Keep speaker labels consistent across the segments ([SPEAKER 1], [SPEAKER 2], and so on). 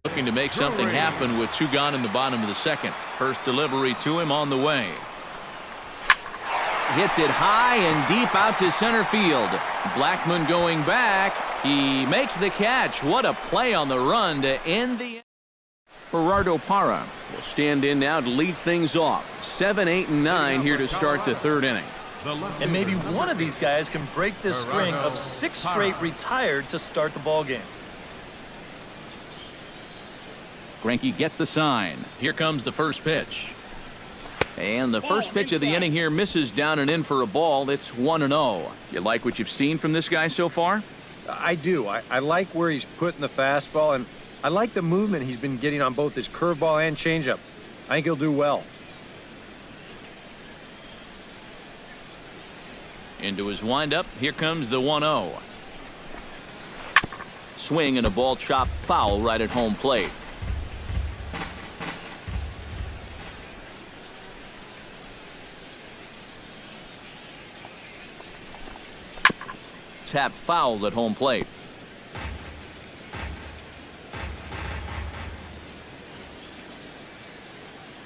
[SPEAKER 1] Looking to make something happen with 2 gone in the bottom of the second. First delivery to him on the way. Hits it high and deep out to center field. Blackmon going back. He makes the catch. What a play on the run to end the... Gerardo Parra will stand in now to lead things off. 7, 8, and 9 here to start the third inning.
[SPEAKER 2] And maybe one of these guys can break this string of 6 straight retired to start the ball game.
[SPEAKER 1] Greinke gets the sign. Here comes the first pitch. And the first pitch of the inning here misses down and in for a ball. It's 1-0. You like what you've seen from this guy so far?
[SPEAKER 3] I do. I like where he's putting the fastball, and I like the movement he's been getting on both his curveball and changeup. I think he'll do well.
[SPEAKER 1] Into his windup. Here comes the 1-0. Swing and a ball chopped foul right at home plate. Tap foul at home plate.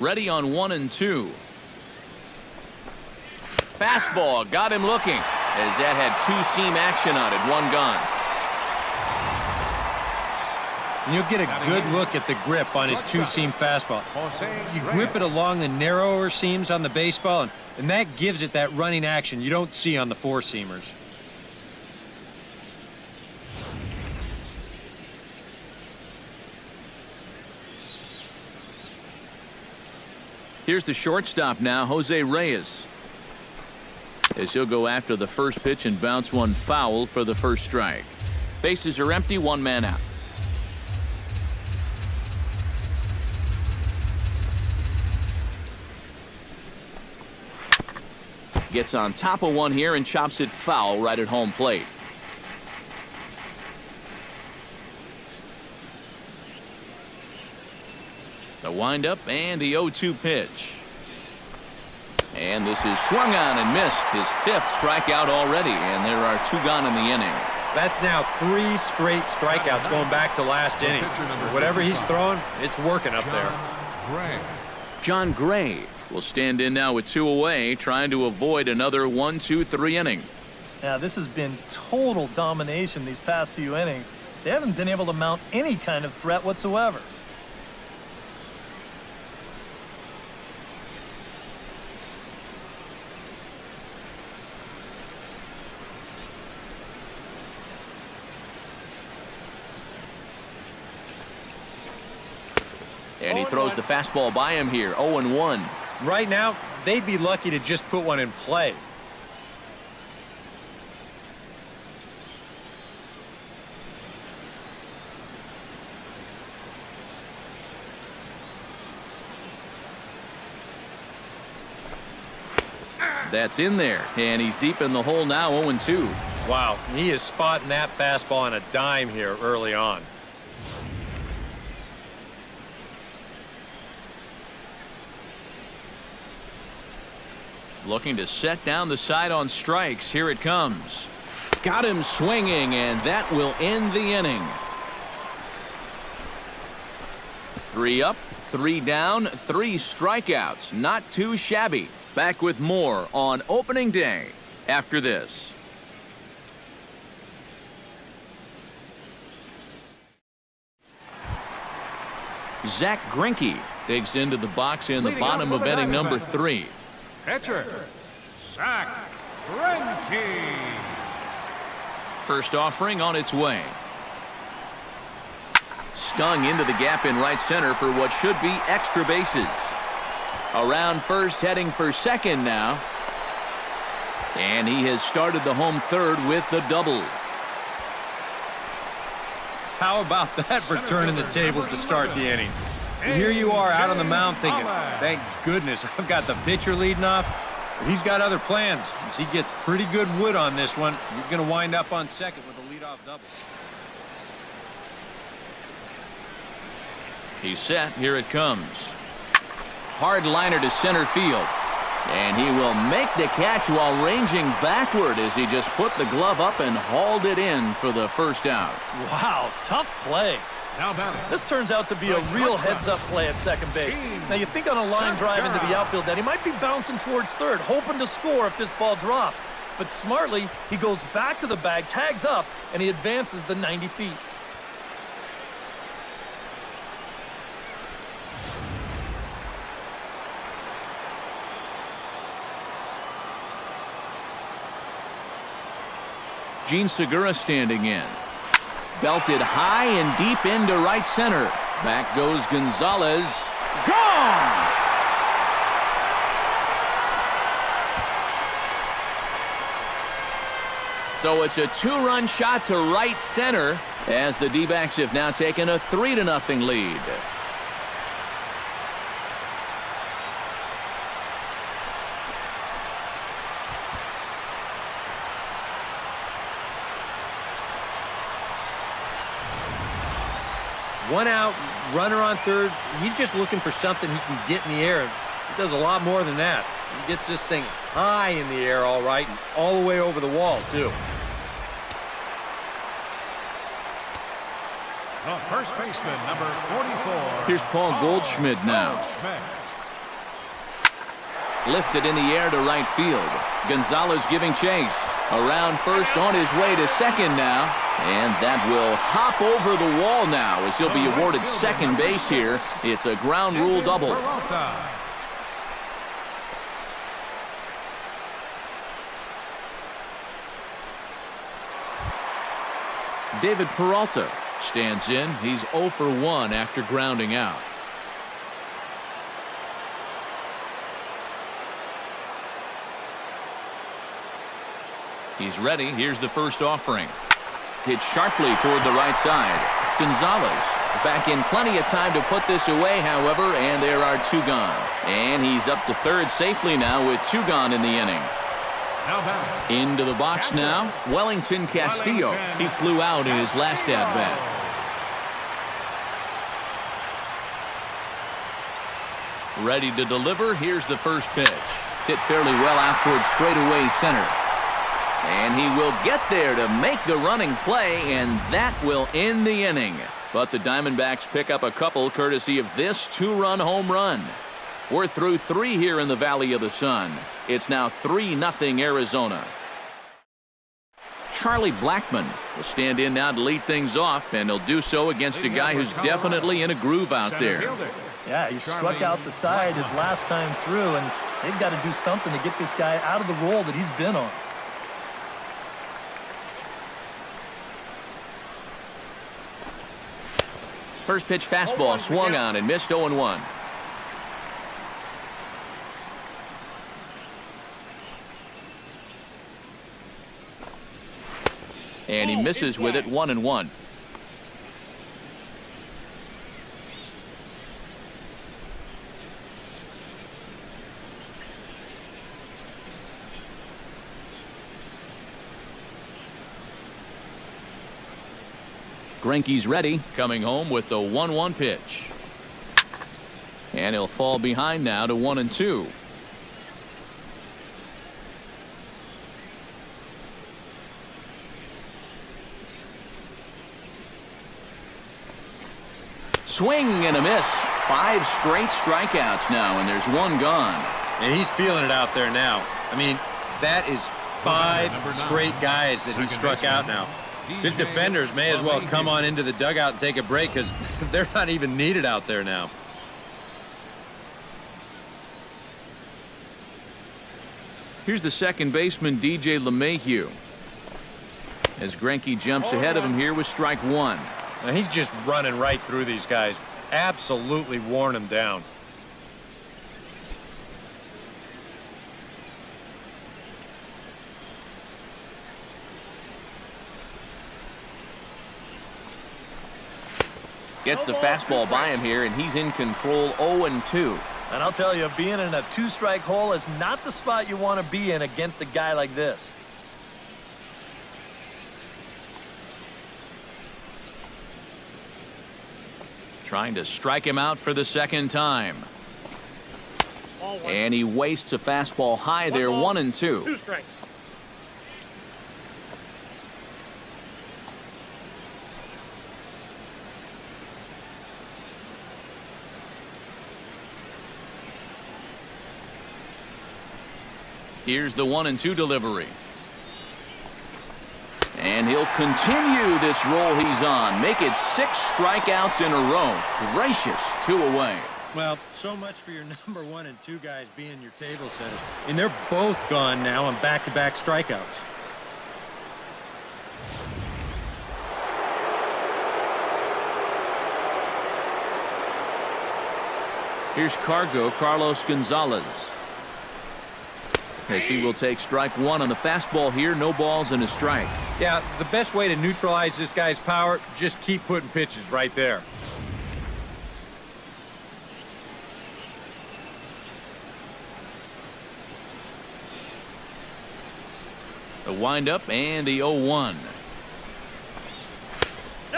[SPEAKER 1] Ready on 1 and 2. Fastball got him looking as that had 2-seam action on it. 1 gone.
[SPEAKER 3] And you'll get a good look at the grip on his 2-seam fastball. You grip it along the narrower seams on the baseball, and that gives it that running action you don't see on the 4-seamers.
[SPEAKER 1] Here's the shortstop now, Jose Reyes. As he'll go after the first pitch and bounce one foul for the first strike. Bases are empty, 1 man out. Gets on top of one here and chops it foul right at home plate. The windup and the 0-2 pitch. And this is swung on and missed. His 5th strikeout already, and there are 2 gone in the inning.
[SPEAKER 3] That's now 3 straight strikeouts going back to last inning. Whatever he's throwing, it's working up there.
[SPEAKER 1] John Gray will stand in now with 2 away, trying to avoid another 1-2-3 inning.
[SPEAKER 2] Now, this has been total domination these past few innings. They haven't been able to mount any kind of threat whatsoever.
[SPEAKER 1] And he throws the fastball by him here, 0-1.
[SPEAKER 3] Right now, they'd be lucky to just put one in play.
[SPEAKER 1] That's in there, and he's deep in the hole now, 0-2.
[SPEAKER 3] Wow, he is spotting that fastball on a dime here early on.
[SPEAKER 1] Looking to set down the side on strikes. Here it comes. Got him swinging, and that will end the inning. 3 up, 3 down, 3 strikeouts. Not too shabby. Back with more on opening day after this. Zach Greinke digs into the box in the bottom of inning number 3.
[SPEAKER 4] Pitcher, Zach Greinke.
[SPEAKER 1] First offering on its way. Stung into the gap in right center for what should be extra bases. Around first, heading for second now. And he has started the home third with the double.
[SPEAKER 3] How about that for turning the tables to start the inning? And here you are out on the mound thinking, thank goodness I've got the pitcher leading off. But he's got other plans. As he gets pretty good wood on this one, he's going to wind up on second with a leadoff double.
[SPEAKER 1] He's set. Here it comes. Hard liner to center field. And he will make the catch while ranging backward as he just put the glove up and hauled it in for the first out.
[SPEAKER 2] Wow, tough play.
[SPEAKER 4] Now batting.
[SPEAKER 2] This turns out to be a real heads-up play at second base. Now, you think on a line drive into the outfield that he might be bouncing towards third, hoping to score if this ball drops. But smartly, he goes back to the bag, tags up, and he advances the 90 feet.
[SPEAKER 1] Gene Segura standing in. Belted high and deep into right center. Back goes Gonzalez. Gone! So it's a two-run shot to right center as the D-backs have now taken a 3-0 lead.
[SPEAKER 3] One out, runner on third. He's just looking for something he can get in the air. He does a lot more than that. He gets this thing high in the air, all right, and all the way over the wall, too.
[SPEAKER 4] The first baseman, number 44.
[SPEAKER 1] Here's Paul Goldschmidt now. Lifted in the air to right field. Gonzalez giving chase. Around first, on his way to second now. And that will hop over the wall now as he'll be awarded second base here. It's a ground rule double. David Peralta stands in. He's 0 for 1 after grounding out. He's ready. Here's the first offering. Hit sharply toward the right side. Gonzalez back in plenty of time to put this away, however, and there are 2 gone. And he's up to third safely now with 2 gone in the inning. Into the box now, Wellington Castillo. He flew out in his last at-bat. Ready to deliver. Here's the first pitch. Hit fairly well out towards straightaway center. And he will get there to make the running play, and that will end the inning. But the Diamondbacks pick up a couple courtesy of this 2-run home run. We're through 3 here in the Valley of the Sun. It's now 3-0 Arizona. Charlie Blackmon will stand in now to lead things off, and he'll do so against a guy who's definitely in a groove out there.
[SPEAKER 2] Yeah, he struck out the side his last time through, and they've got to do something to get this guy out of the role that he's been on.
[SPEAKER 1] First pitch fastball swung on and missed 0-1. And he misses with it, 1-1. Greinke's ready, coming home with the 1-1 pitch. And he'll fall behind now to 1-2. Swing and a miss. 5 straight strikeouts now, and there's 1 gone.
[SPEAKER 3] And he's feeling it out there now. I mean, that is 5 straight guys that he struck out now. His defenders may as well come on into the dugout and take a break because they're not even needed out there now.
[SPEAKER 1] Here's the second baseman, DJ LeMahieu. As Greinke jumps ahead of him here with strike 1.
[SPEAKER 3] Now he's just running right through these guys. Absolutely worn them down.
[SPEAKER 1] Gets the fastball by him here, and he's in control, 0-2.
[SPEAKER 2] And I'll tell you, being in a 2-strike hole is not the spot you want to be in against a guy like this.
[SPEAKER 1] Trying to strike him out for the second time. And he wastes a fastball high there, 1-2.
[SPEAKER 2] 2 strike.
[SPEAKER 1] Here's the 1-2 delivery. And he'll continue this roll he's on. Make it 6 strikeouts in a row. Gracious, 2 away.
[SPEAKER 3] Well, so much for your number 1 and 2 guys being your table setters. And they're both gone now on back-to-back strikeouts.
[SPEAKER 1] Here's Carlos Gonzalez. As he will take strike 1 on the fastball here. No balls and a strike.
[SPEAKER 3] Yeah, the best way to neutralize this guy's power, just keep putting pitches right there.
[SPEAKER 1] The windup and the 0-1.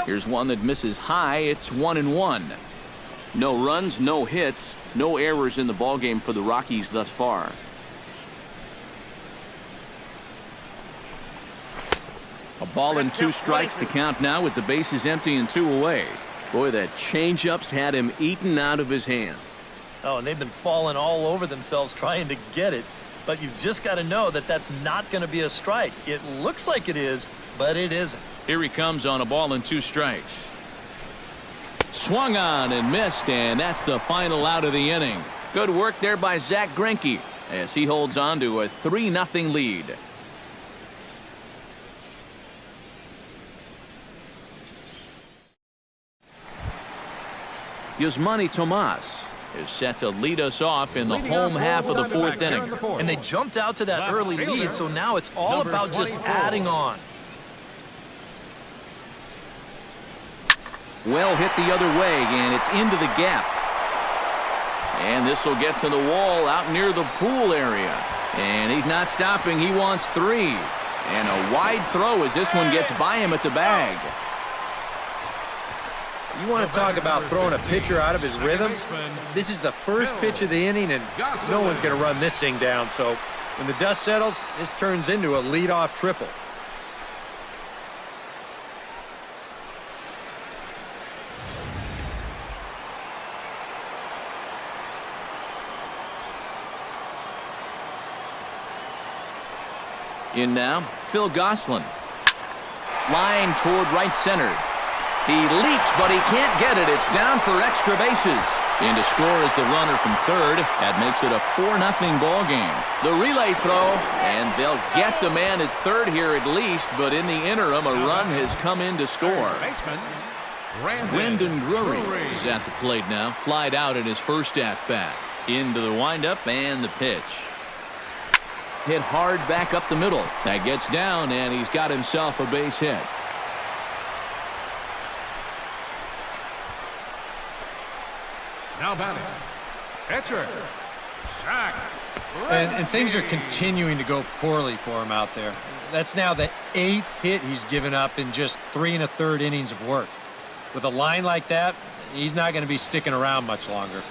[SPEAKER 1] Here's one that misses high. It's 1-1. No runs, no hits, no errors in the ballgame for the Rockies thus far. A ball and 2 strikes the count now with the bases empty and 2 away. Boy, that changeup's had him eaten out of his hand.
[SPEAKER 2] Oh, and they've been falling all over themselves trying to get it. But you've just got to know that that's not going to be a strike. It looks like it is, but it isn't.
[SPEAKER 1] Here he comes on a ball and 2 strikes. Swung on and missed, and that's the final out of the inning. Good work there by Zach Greinke as he holds on to a 3-0 lead. Yasmani Tomas is set to lead us off in the home half of the 4th inning.
[SPEAKER 2] And they jumped out to that early lead, so now it's all about just adding on.
[SPEAKER 1] Well hit the other way, and it's into the gap. And this will get to the wall out near the pool area. And he's not stopping. He wants 3. And a wide throw as this one gets by him at the bag.
[SPEAKER 3] You want to talk about throwing a pitcher out of his rhythm? This is the first pitch of the inning, and no one's going to run this thing down. So when the dust settles, this turns into a leadoff triple.
[SPEAKER 1] In now, Phil Gosselin. Line toward right center. He leaps, but he can't get it. It's down for extra bases. In to score is the runner from third. That makes it a 4-0 ball game. The relay throw, and they'll get the man at third here at least, but in the interim, a run has come in to score. Brendan Drury is at the plate now. Flied out in his first at-bat. Into the windup and the pitch. Hit hard back up the middle. That gets down, and he's got himself a base hit.
[SPEAKER 4] Now batting, pitcher, Zach.
[SPEAKER 3] And things are continuing to go poorly for him out there. That's now the 8th hit he's given up in just 3 1/3 innings of work. With a line like that, he's not going to be sticking around much longer.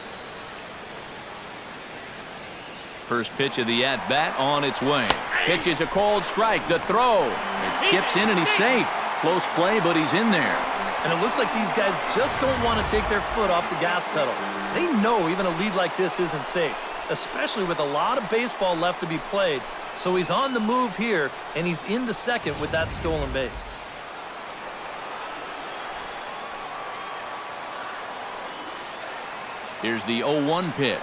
[SPEAKER 1] First pitch of the at-bat on its way. Pitch is a cold strike. The throw. It skips in and he's safe. Close play, but he's in there.
[SPEAKER 2] And it looks like these guys just don't want to take their foot off the gas pedal. They know even a lead like this isn't safe, especially with a lot of baseball left to be played. So he's on the move here, and he's into second with that stolen base.
[SPEAKER 1] Here's the 0-1 pitch.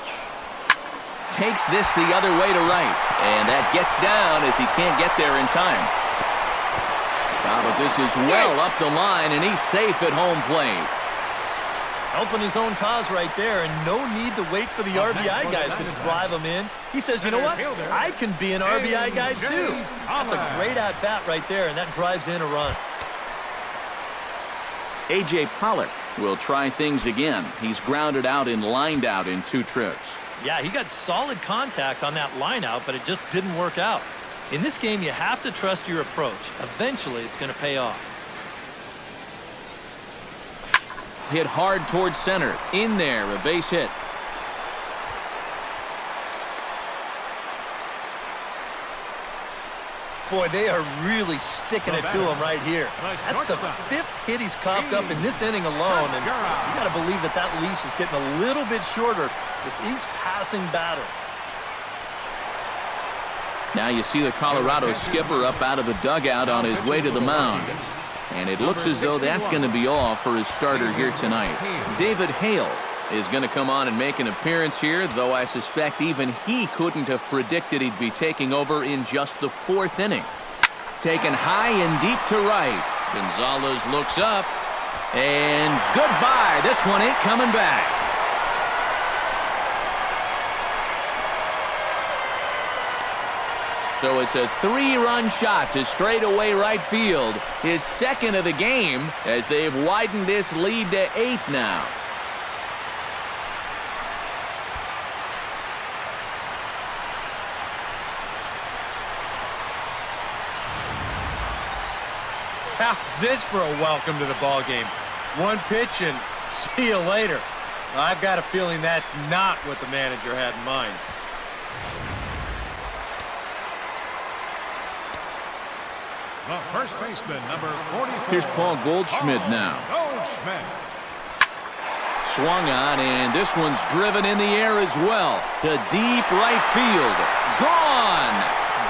[SPEAKER 1] Takes this the other way to right, and that gets down as he can't get there in time. But this is well up the line, and he's safe at home plate.
[SPEAKER 2] Helping his own cause right there, and no need to wait for the RBI guys to drive him in. He says, you know what? I can be an RBI guy too. That's a great at-bat right there, and that drives in a run.
[SPEAKER 1] A.J. Pollock will try things again. He's grounded out and lined out in 2 trips.
[SPEAKER 2] Yeah, he got solid contact on that line out, but it just didn't work out. In this game, you have to trust your approach. Eventually, it's going to pay off.
[SPEAKER 1] Hit hard towards center. In there, a base hit.
[SPEAKER 2] Boy, they are really sticking it to him right here. That's the 5th hit he's coughed up in this inning alone, and you got to believe that that leash is getting a little bit shorter with each passing batter.
[SPEAKER 1] Now you see the Colorado skipper up out of the dugout on his way to the mound. And it looks as though that's going to be all for his starter here tonight. David Hale is going to come on and make an appearance here, though I suspect even he couldn't have predicted he'd be taking over in just the 4th inning. Taken high and deep to right. Gonzalez looks up, and goodbye. This one ain't coming back. So it's a 3-run shot to straightaway right field. His 2nd of the game as they've widened this lead to 8 now.
[SPEAKER 3] How's this for a welcome to the ball game? One pitch and see you later. I've got a feeling that's not what the manager had in mind.
[SPEAKER 4] The first baseman, number 44.
[SPEAKER 1] Here's Paul Goldschmidt now.
[SPEAKER 4] Goldschmidt.
[SPEAKER 1] Swung on, and this one's driven in the air as well to deep right field. Gone!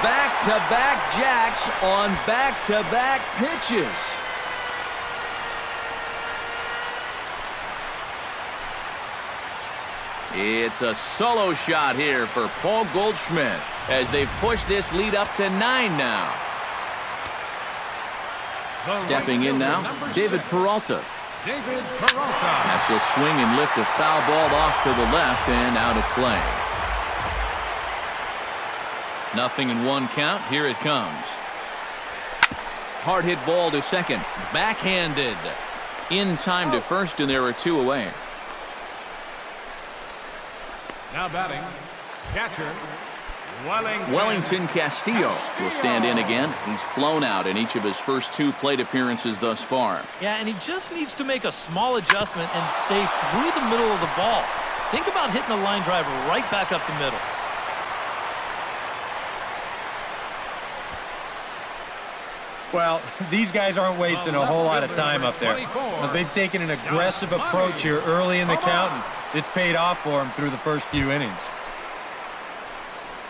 [SPEAKER 1] Back-to-back jacks on back-to-back pitches. It's a solo shot here for Paul Goldschmidt as they've pushed this lead up to 9 now. Stepping in now, David Peralta.
[SPEAKER 4] David Peralta.
[SPEAKER 1] As he'll swing and lift a foul ball off to the left and out of play. 0-1 count. Here it comes. Hard hit ball to second. Backhanded. In time to first, and there are 2 away.
[SPEAKER 4] Now batting, catcher,
[SPEAKER 1] Wellington Castillo will stand in again. He's flown out in each of his first 2 plate appearances thus far.
[SPEAKER 2] Yeah, and he just needs to make a small adjustment and stay through the middle of the ball. Think about hitting a line drive right back up the middle.
[SPEAKER 3] Well, these guys aren't wasting a whole lot of time up there. They've taken an aggressive approach here early in the count, and it's paid off for them through the first few innings.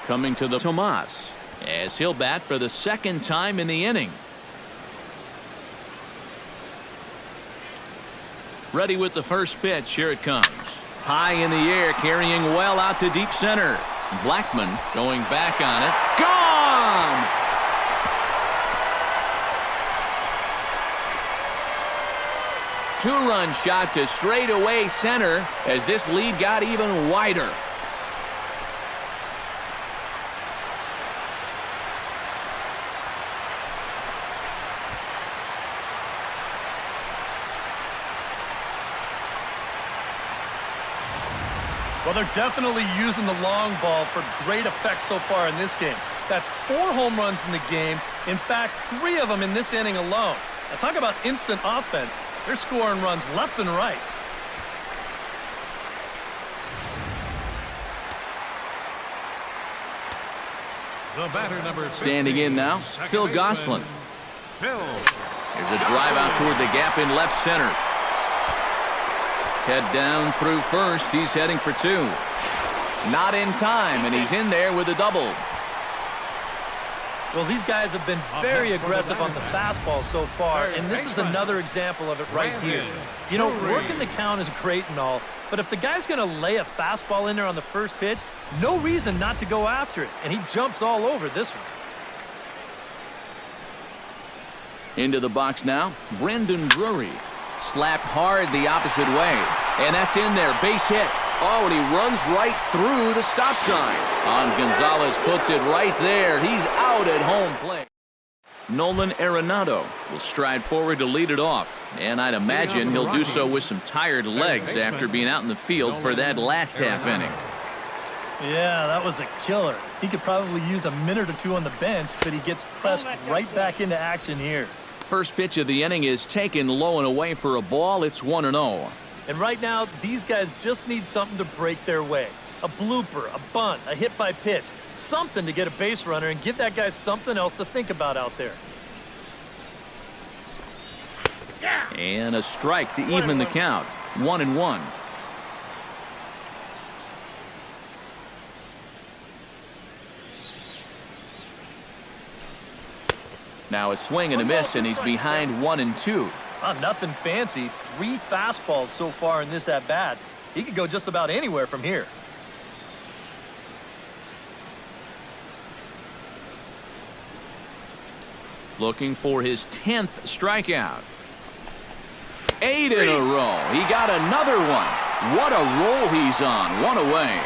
[SPEAKER 1] Coming to the Tomas as he'll bat for the 2nd time in the inning. Ready with the first pitch. Here it comes. High in the air, carrying well out to deep center. Blackmon going back on it. Gone! Two-run shot to straightaway center as this lead got even wider.
[SPEAKER 2] Well, they're definitely using the long ball for great effect so far in this game. That's 4 home runs in the game. In fact, 3 of them in this inning alone. Now, talk about instant offense. They're scoring runs left and right.
[SPEAKER 4] The batter, number 50,
[SPEAKER 1] Standing in now, Phil Gosselin.
[SPEAKER 4] Phil.
[SPEAKER 1] Here's a drive out toward the gap in left center. Head down through first. He's heading for 2. Not in time, and he's in there with a double.
[SPEAKER 2] Well, these guys have been very aggressive on the fastball so far, and this is another example of it right here. You know, working the count is great and all, but if the guy's going to lay a fastball in there on the first pitch, no reason not to go after it, and he jumps all over this one.
[SPEAKER 1] Into the box now, Brendan Drury. Slapped hard the opposite way, and that's in there. Base hit. Oh, and he runs right through the stop sign. Gonzalez puts it right there. He's out at home plate. Nolan Arenado will stride forward to lead it off, and I'd imagine he'll do so with some tired legs after being out in the field for that last half inning.
[SPEAKER 2] Yeah, that was a killer. He could probably use a minute or 2 on the bench, but he gets pressed right back into action here.
[SPEAKER 1] First pitch of the inning is taken low and away for a ball. It's 1-0.
[SPEAKER 2] And right now, these guys just need something to break their way. A blooper, a bunt, a hit by pitch, something to get a base runner and give that guy something else to think about out there.
[SPEAKER 1] And a strike to even the count. 1-1. Now a swing and a miss, and he's behind 1-2.
[SPEAKER 2] Nothing fancy. 3 fastballs so far in this at-bat. He could go just about anywhere from here.
[SPEAKER 1] Looking for his 10th strikeout. 8 in a row. He got another one. What a roll he's on. 1 away.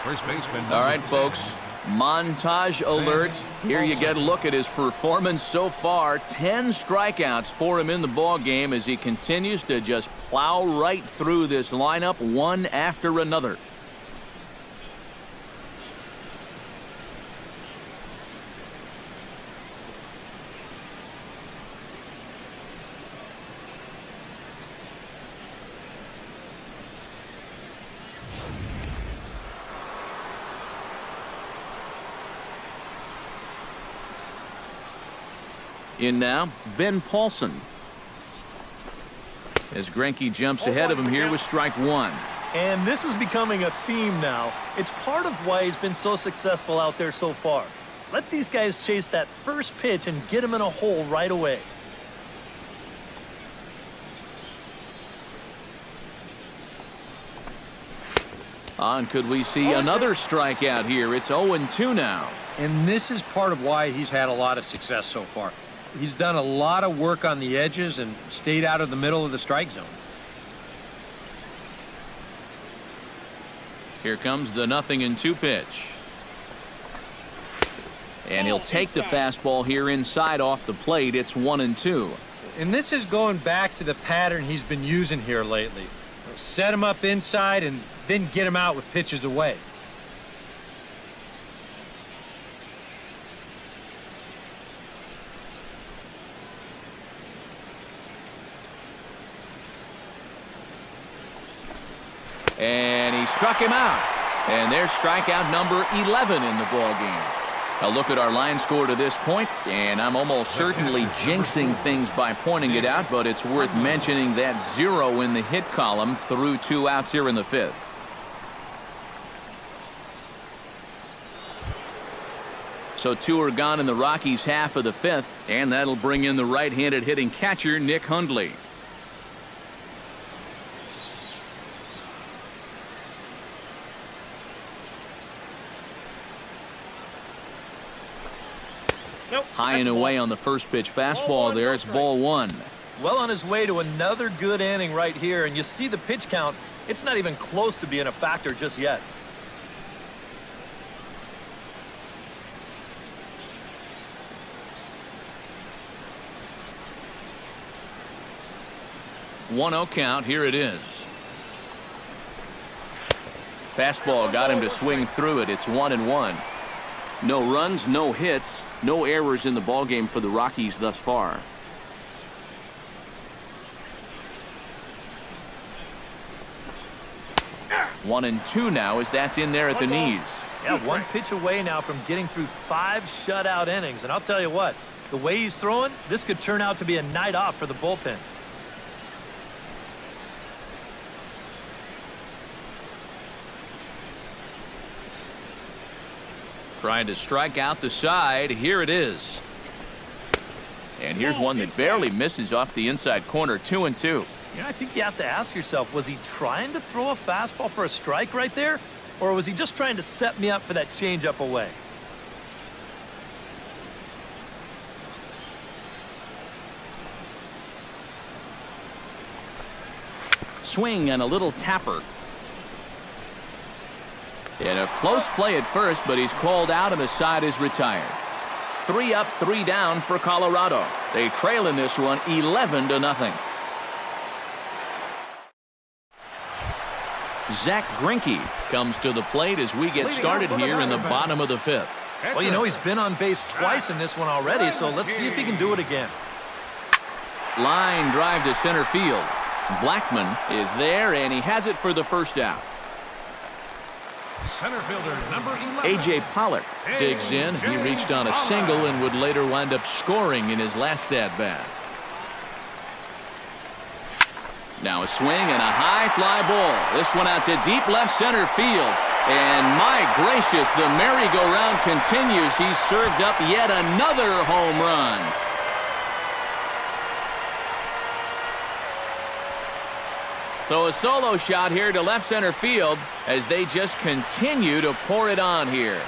[SPEAKER 4] First baseman.
[SPEAKER 1] All right, folks. Montage alert. Here you get a look at his performance so far. 10 strikeouts for him in the ball game as he continues to just plow right through this lineup one after another. In now, Ben Paulson. As Greinke jumps ahead of him here with strike 1.
[SPEAKER 2] And this is becoming a theme now. It's part of why he's been so successful out there so far. Let these guys chase that first pitch and get him in a hole right away.
[SPEAKER 1] And could we see another strikeout here? It's 0-2 now.
[SPEAKER 3] And this is part of why he's had a lot of success so far. He's done a lot of work on the edges and stayed out of the middle of the strike zone.
[SPEAKER 1] Here comes the 0-2 pitch. And he'll take the fastball here inside off the plate. It's 1-2.
[SPEAKER 3] And this is going back to the pattern he's been using here lately. Set him up inside and then get him out with pitches away.
[SPEAKER 1] And he struck him out. And there's strikeout number 11 in the ball game. A look at our line score to this point, and I'm almost certainly jinxing things by pointing it out, but it's worth mentioning that 0 in the hit column through 2 outs here in the 5th. So 2 are gone in the Rockies' half of the 5th, and that'll bring in the right-handed hitting catcher, Nick Hundley. High and away on the first pitch fastball there. It's ball 1.
[SPEAKER 2] Well on his way to another good inning right here, and you see the pitch count. It's not even close to being a factor just yet.
[SPEAKER 1] One 0 count. Here it is. Fastball got him to swing through it. It's 1-1. No runs, no hits, no errors in the ballgame for the Rockies thus far. One and two now as that's in there at the knees.
[SPEAKER 2] Yeah, 1 pitch away now from getting through 5 shutout innings. And I'll tell you what, the way he's throwing, this could turn out to be a night off for the bullpen.
[SPEAKER 1] Trying to strike out the side. Here it is. And here's one that barely misses off the inside corner. 2-2.
[SPEAKER 2] Yeah, I think you have to ask yourself, was he trying to throw a fastball for a strike right there? Or was he just trying to set me up for that changeup away?
[SPEAKER 1] Swing and a little tapper. And a close play at first, but he's called out and the side is retired. 3 up, 3 down for Colorado. They trail in this one 11-0. Zach Greinke comes to the plate as we get started here in the bottom of the 5th.
[SPEAKER 2] Well, you know, he's been on base twice in this one already, so let's see if he can do it again.
[SPEAKER 1] Line drive to center field. Blackman is there, and he has it for the first out.
[SPEAKER 4] Center fielder number 11.
[SPEAKER 1] A.J. Pollock digs in. He reached on a single and would later wind up scoring in his last at-bat. Now a swing and a high fly ball. This one out to deep left center field. And my gracious, the merry-go-round continues. He's served up yet another home run. So a solo shot here to left center field as they just continue to pour it on here.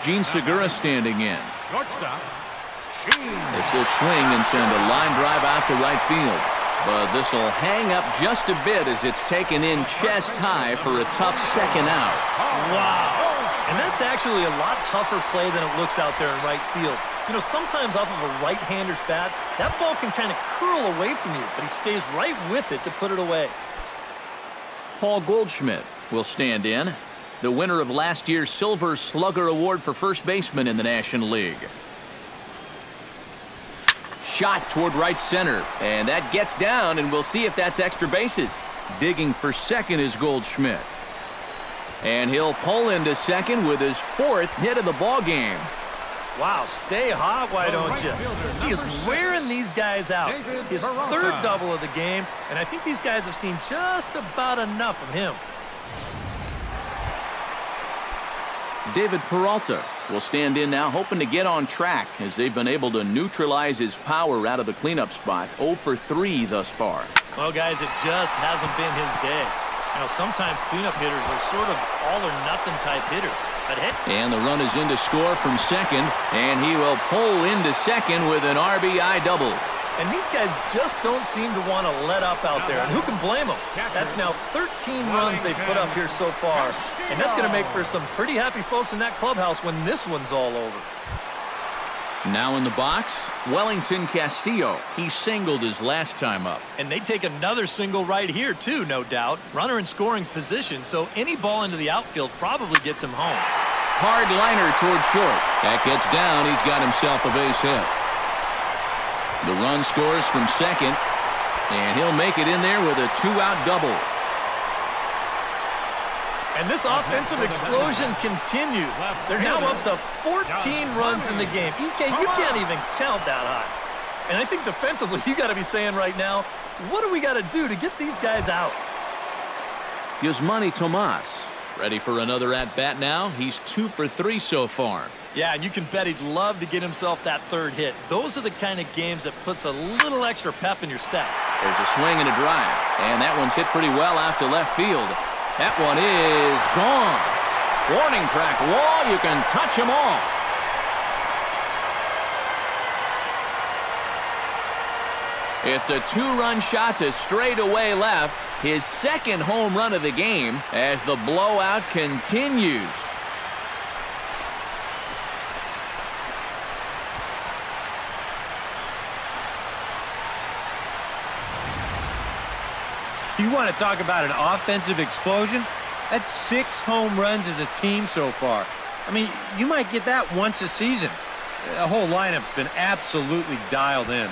[SPEAKER 1] Gene Segura standing in.
[SPEAKER 4] Shortstop.
[SPEAKER 1] This will swing and send a line drive out to right field. But this will hang up just a bit as it's taken in chest high for a tough second out.
[SPEAKER 2] Wow. And that's actually a lot tougher play than it looks out there in right field. You know, sometimes off of a right-hander's bat, that ball can kind of curl away from you, but he stays right with it to put it away.
[SPEAKER 1] Paul Goldschmidt will stand in, the winner of last year's Silver Slugger Award for first baseman in the National League. Shot toward right center, and that gets down, and we'll see if that's extra bases. Digging for second is Goldschmidt. And he'll pull into second with his fourth hit of the ball game.
[SPEAKER 2] Wow, stay hot, why don't you? He is wearing these guys out. His third double of the game, and I think these guys have seen just about enough of him.
[SPEAKER 1] David Peralta will stand in now, hoping to get on track as they've been able to neutralize his power out of the cleanup spot. 0 for 3 thus far.
[SPEAKER 2] Well, guys, it just hasn't been his day. You know, sometimes cleanup hitters are sort of all-or-nothing type hitters. But hey.
[SPEAKER 1] And the run is in to score from second, and he will pull into second with an RBI double.
[SPEAKER 2] And these guys just don't seem to want to let up out there. And who can blame them? That's now 13 runs they've put up here so far. And that's going to make for some pretty happy folks in that clubhouse when this one's all over.
[SPEAKER 1] Now in the box, Wellington Castillo. He singled his last time up.
[SPEAKER 2] And they take another single right here, too, no doubt. Runner in scoring position, so any ball into the outfield probably gets him home.
[SPEAKER 1] Hard liner toward short. That gets down. He's got himself a base hit. The run scores from second, and he'll make it in there with a two-out double.
[SPEAKER 2] And this offensive explosion continues. They're now up to 14 runs in the game. EK, you can't even count that high. And I think defensively, you got to be saying right now, what do we got to do to get these guys out?
[SPEAKER 1] Yasmani Tomas ready for another at-bat now. He's 2 for 3 so far.
[SPEAKER 2] Yeah, and you can bet he'd love to get himself that third hit. Those are the kind of games that puts a little extra pep in your step.
[SPEAKER 1] There's a swing and a drive, and that one's hit pretty well out to left field. That one is gone. Warning track wall, you can touch them all. It's a 2-run shot to straightaway left. His second home run of the game as the blowout continues.
[SPEAKER 3] You want to talk about an offensive explosion? That's 6 home runs as a team so far. I mean, you might get that once a season. The whole lineup's been absolutely dialed in.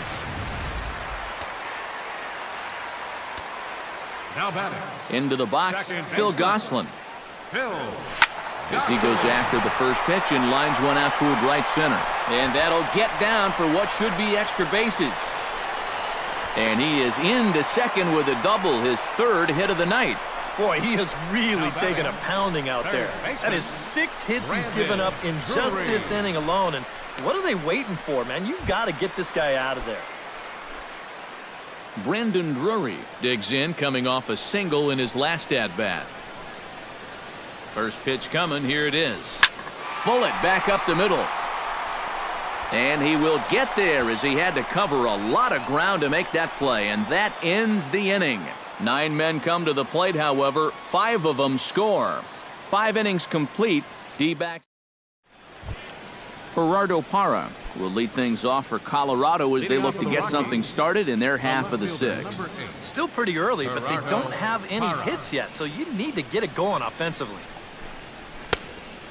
[SPEAKER 4] Now batting.
[SPEAKER 1] Into the box,
[SPEAKER 4] Second
[SPEAKER 1] Phil
[SPEAKER 4] baseman.
[SPEAKER 1] Gosselin.
[SPEAKER 4] Phil.
[SPEAKER 1] As he goes after the first pitch and lines one out toward right center. And that'll get down for what should be extra bases. And he is into second with a double, his third hit of the night.
[SPEAKER 2] Boy, he has really taken a pounding out there. That is 6 hits he's given up in just this inning alone. And what are they waiting for, man? You've got to get this guy out of there.
[SPEAKER 1] Brandon Drury digs in, coming off a single in his last at-bat. First pitch coming, here it is. Bullet back up the middle. And he will get there as he had to cover a lot of ground to make that play, and that ends the inning. 9 men come to the plate, however, 5 of them score. 5 innings complete. D-backs. Gerardo Parra will lead things off for Colorado as they look to get something started in their half of the 6th.
[SPEAKER 2] Still pretty early, but they don't have any hits yet, so you need to get it going offensively.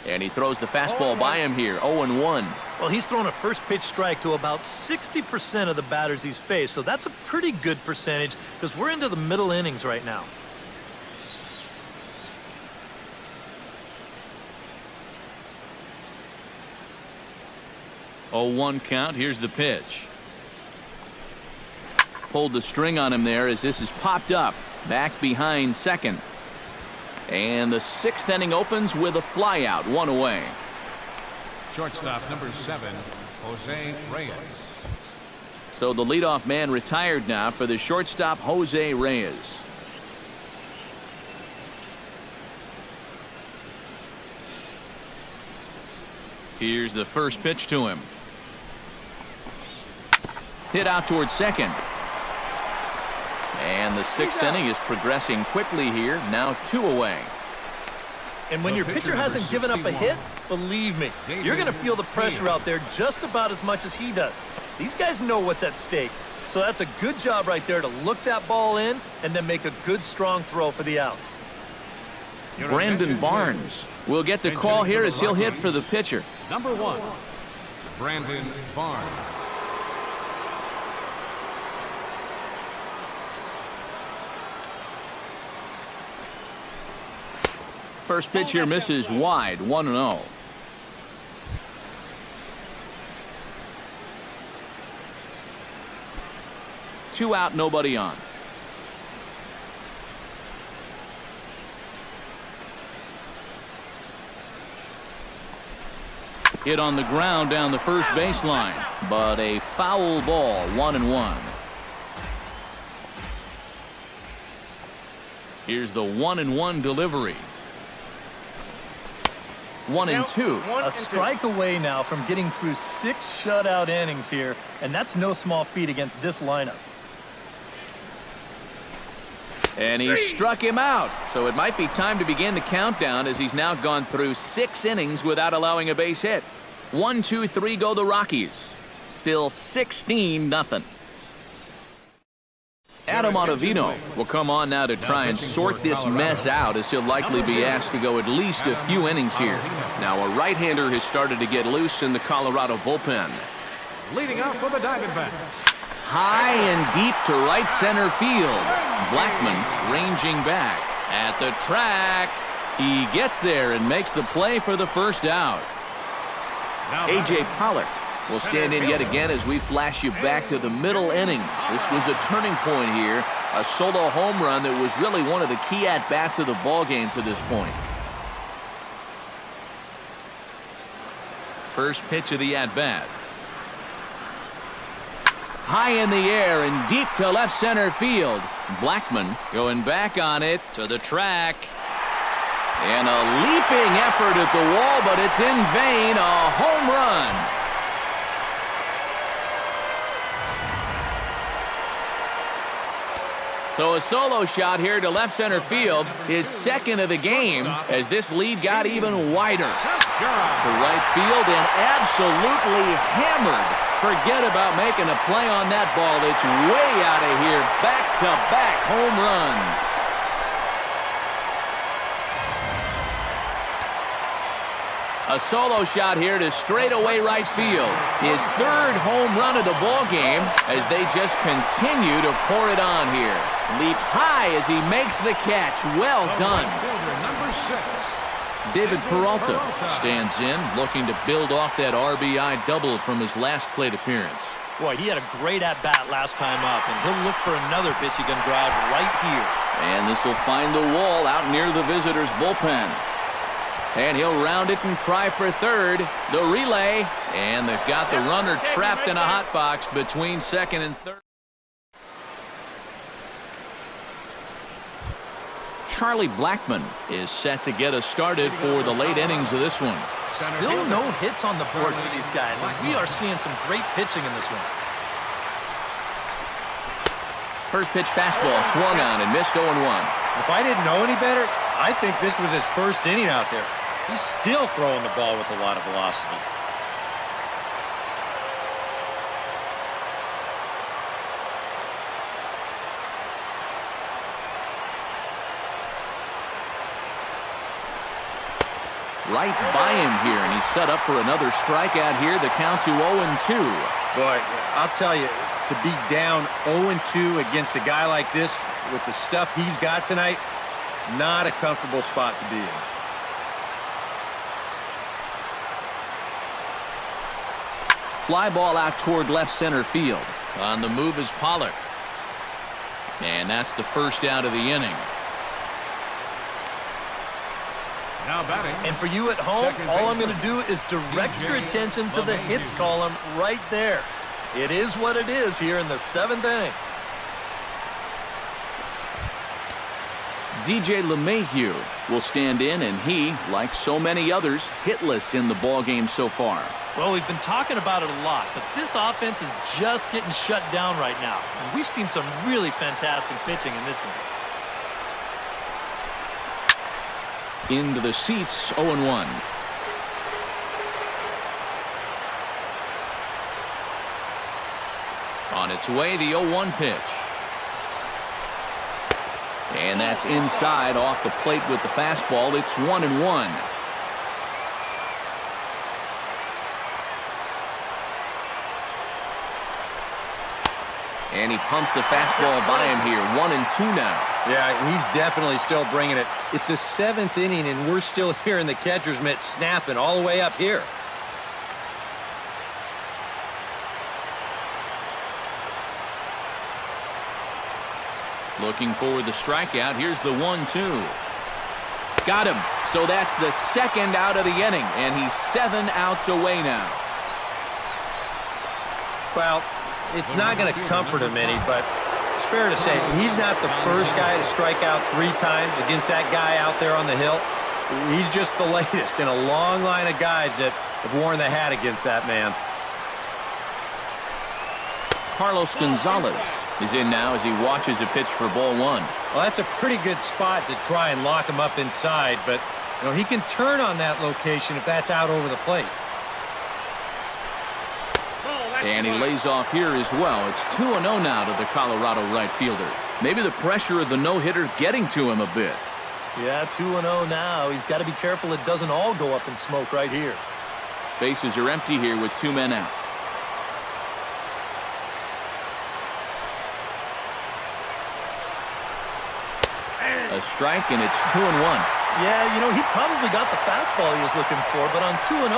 [SPEAKER 1] And he throws the fastball by him here, 0-1.
[SPEAKER 2] Well, he's thrown a first pitch strike to about 60% of the batters he's faced, so that's a pretty good percentage because we're into the middle innings right now. Oh, 1 count. Here's the pitch.
[SPEAKER 1] pulled the string on him there as this is popped up back behind second. And the 6th inning opens with a flyout, 1 away.
[SPEAKER 4] Shortstop number 7, Jose Reyes.
[SPEAKER 1] So the leadoff man retired now for the shortstop, Jose Reyes. Here's the first pitch to him. Hit out towards second. And the 6th inning is progressing quickly here. Now 2 away.
[SPEAKER 2] And when your pitcher hasn't given up a hit, believe me, you're going to feel the pressure out there just about as much as he does. These guys know what's at stake. So that's a good job right there to look that ball in and then make a good, strong throw for the out.
[SPEAKER 1] Brandon Barnes will get the call here as he'll hit for the pitcher.
[SPEAKER 4] Number 1, Brandon Barnes.
[SPEAKER 1] First pitch here misses wide, 1-0. Two out, nobody on. Hit on the ground down the first baseline, but a foul ball, 1-1. Here's the 1-1 delivery. 1-2.
[SPEAKER 2] A strike away now from getting through 6 shutout innings here, and that's no small feat against this lineup.
[SPEAKER 1] And he struck him out, so it might be time to begin the countdown as he's now gone through 6 innings without allowing a base hit. 1, 2, 3 go the Rockies. Still 16-0. Adam Ottavino will come on now to try and sort this mess out as he'll likely be asked to go at least a few innings here. Now a right-hander has started to get loose in the Colorado bullpen.
[SPEAKER 4] Leading off for the Diamondbacks.
[SPEAKER 1] High and deep to right center field. Blackmon ranging back at the track. He gets there and makes the play for the first out. A.J. Pollock will stand in yet again as we flash you back to the middle innings. This was a turning point here. A solo home run that was really one of the key at-bats of the ballgame to this point. First pitch of the at-bat. High in the air and deep to left center field. Blackmon going back on it to the track. And a leaping effort at the wall, but it's in vain. A home run. So a solo shot here to left center field, his second of the game, as this lead got even wider. To right field and absolutely hammered. Forget about making a play on that ball. It's way out of here. Back-to-back home runs. A solo shot here to straightaway right field. His 3rd home run of the ball game as they just continue to pour it on here. Leaps high as he makes the catch. Well done.
[SPEAKER 4] Number 6.
[SPEAKER 1] David Peralta stands in, looking to build off that RBI double from his last plate appearance.
[SPEAKER 2] Boy, he had a great at-bat last time up, and he'll look for another pitch he can drive right here.
[SPEAKER 1] And this will find the wall out near the visitors' bullpen. And he'll round it and try for third. The relay, and they've got the runner trapped in a hot box between second and third. Charlie Blackmon is set to get us started for the late innings of this one.
[SPEAKER 2] Still no hits on the board for these guys, and we are seeing some great pitching in this one.
[SPEAKER 1] First pitch fastball swung on and missed 0-1.
[SPEAKER 3] If I didn't know any better, I think this was his first inning out there. He's still throwing the ball with a lot of velocity.
[SPEAKER 1] Right by him here, and he's set up for another strikeout here. The count to 0-2.
[SPEAKER 3] Boy, I'll tell you, to be down 0-2 against a guy like this with the stuff he's got tonight, not a comfortable spot to be in.
[SPEAKER 1] Fly ball out toward left center field. On the move is Pollock. And that's the first out of the inning.
[SPEAKER 4] Now batting.
[SPEAKER 2] And for you at home, all I'm going to do is direct your attention to the hits column right there. It is what it is here in the 7th inning.
[SPEAKER 1] DJ LeMahieu will stand in, and he, like so many others, hitless in the ballgame so far.
[SPEAKER 2] Well, we've been talking about it a lot, but this offense is just getting shut down right now. And we've seen some really fantastic pitching in this one.
[SPEAKER 1] Into the seats, 0-1. On its way, the 0-1 pitch. And that's inside off the plate with the fastball. It's 1-1. And he pumps the fastball by him here. 1-2 now.
[SPEAKER 3] Yeah, he's definitely still bringing it. It's the 7th inning, and we're still hearing the catcher's mitt snapping all the way up here.
[SPEAKER 1] Looking for the strikeout. Here's the 1-2. Got him. So that's the second out of the inning, and he's 7 outs away now.
[SPEAKER 3] Well, it's not going to comfort him any, but it's fair to say he's not the first guy to strike out 3 times against that guy out there on the hill. He's just the latest in a long line of guys that have worn the hat against that man.
[SPEAKER 1] Carlos Gonzalez is in now as he watches a pitch for ball 1.
[SPEAKER 3] Well, that's a pretty good spot to try and lock him up inside, but you know, he can turn on that location if that's out over the plate.
[SPEAKER 1] And he lays off here as well. It's 2-0 now to the Colorado right fielder. Maybe the pressure of the no-hitter getting to him a bit.
[SPEAKER 2] Yeah, 2-0 now. He's got to be careful it doesn't all go up in smoke right here.
[SPEAKER 1] Bases are empty here with 2 men out. A strike, and it's 2-1.
[SPEAKER 2] Yeah, you know, he probably got the fastball he was looking for, but on 2-0,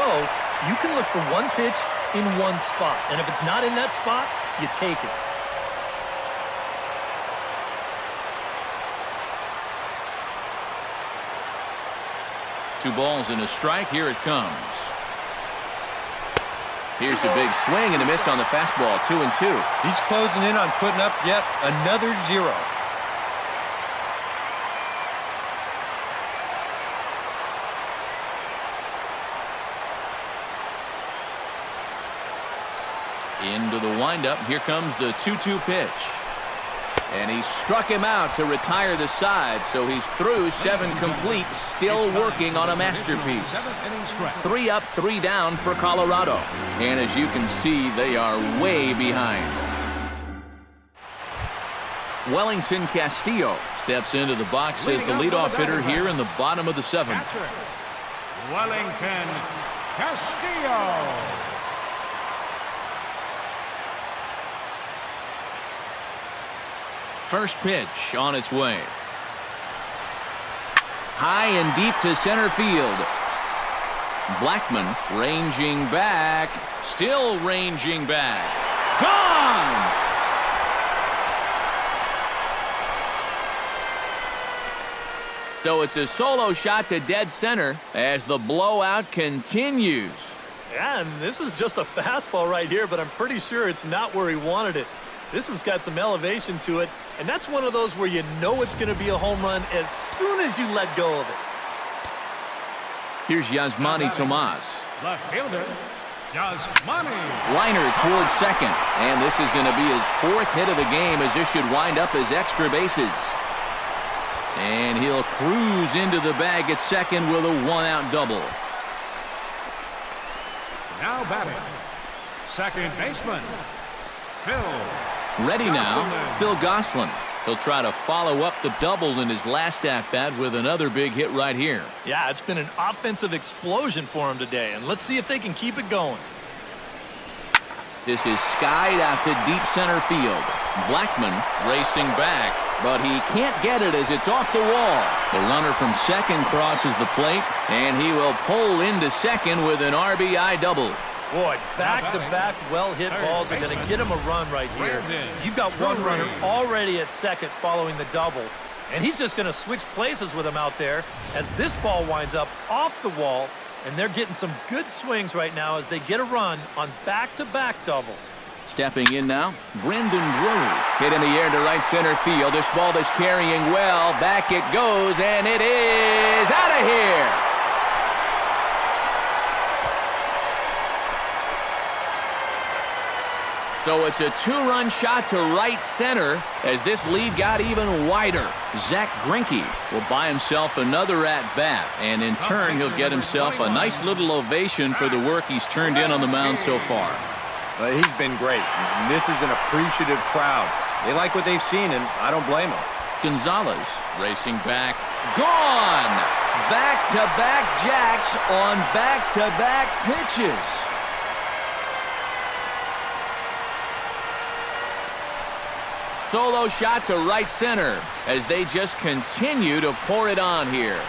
[SPEAKER 2] you can look for one pitch in one spot. And if it's not in that spot, you take it.
[SPEAKER 1] Two balls and a strike. Here it comes. Here's a big swing and a miss on the fastball. 2-2.
[SPEAKER 3] He's closing in on putting up yet another 0.
[SPEAKER 1] Into the windup. Here comes the 2-2 pitch. And he struck him out to retire the side, so he's through 7 complete, still working on a masterpiece. 3 up, 3 down for Colorado. And as you can see, they are way behind. Wellington Castillo steps into the box as the leadoff hitter here in the bottom of the 7th.
[SPEAKER 4] Wellington Castillo.
[SPEAKER 1] First pitch on its way. High and deep to center field. Blackman ranging back. Still ranging back. Gone! So it's a solo shot to dead center as the blowout continues.
[SPEAKER 2] Yeah, and this is just a fastball right here, but I'm pretty sure it's not where he wanted it. This has got some elevation to it, and that's one of those where you know it's going to be a home run as soon as you let go of it.
[SPEAKER 1] Here's Yasmani Tomas.
[SPEAKER 4] Left fielder, Yasmani.
[SPEAKER 1] Liner towards second, and this is going to be his 4th hit of the game as this should wind up as extra bases. And he'll cruise into the bag at second with a 1-out double.
[SPEAKER 4] Now batting, second baseman, Phil.
[SPEAKER 1] Ready now, Phil Gosselin. He'll try to follow up the double in his last at-bat with another big hit right here.
[SPEAKER 2] Yeah, it's been an offensive explosion for him today, and let's see if they can keep it going.
[SPEAKER 1] This is skied out to deep center field. Blackman racing back, but he can't get it as it's off the wall. The runner from second crosses the plate, and he will pull into second with an RBI double.
[SPEAKER 2] Boy, back-to-back well-hit balls are going to get him a run right here. You've got one runner already at second following the double, and he's just going to switch places with him out there as this ball winds up off the wall, and they're getting some good swings right now as they get a run on back-to-back doubles.
[SPEAKER 1] Stepping in now, Brendan Drury. Hit in the air to right center field. This ball is carrying well. Back it goes, and it is out of here. So it's a two-run shot to right center as this lead got even wider. Zach Greinke will buy himself another at-bat, and in turn he'll get himself a nice little ovation for the work he's turned in on the mound so far.
[SPEAKER 3] He's been great. This is an appreciative crowd. They like what they've seen, and I don't blame them.
[SPEAKER 1] Gonzalez racing back. Gone! Back-to-back jacks on back-to-back pitches. Solo shot to right center as they just continue to pour it on here.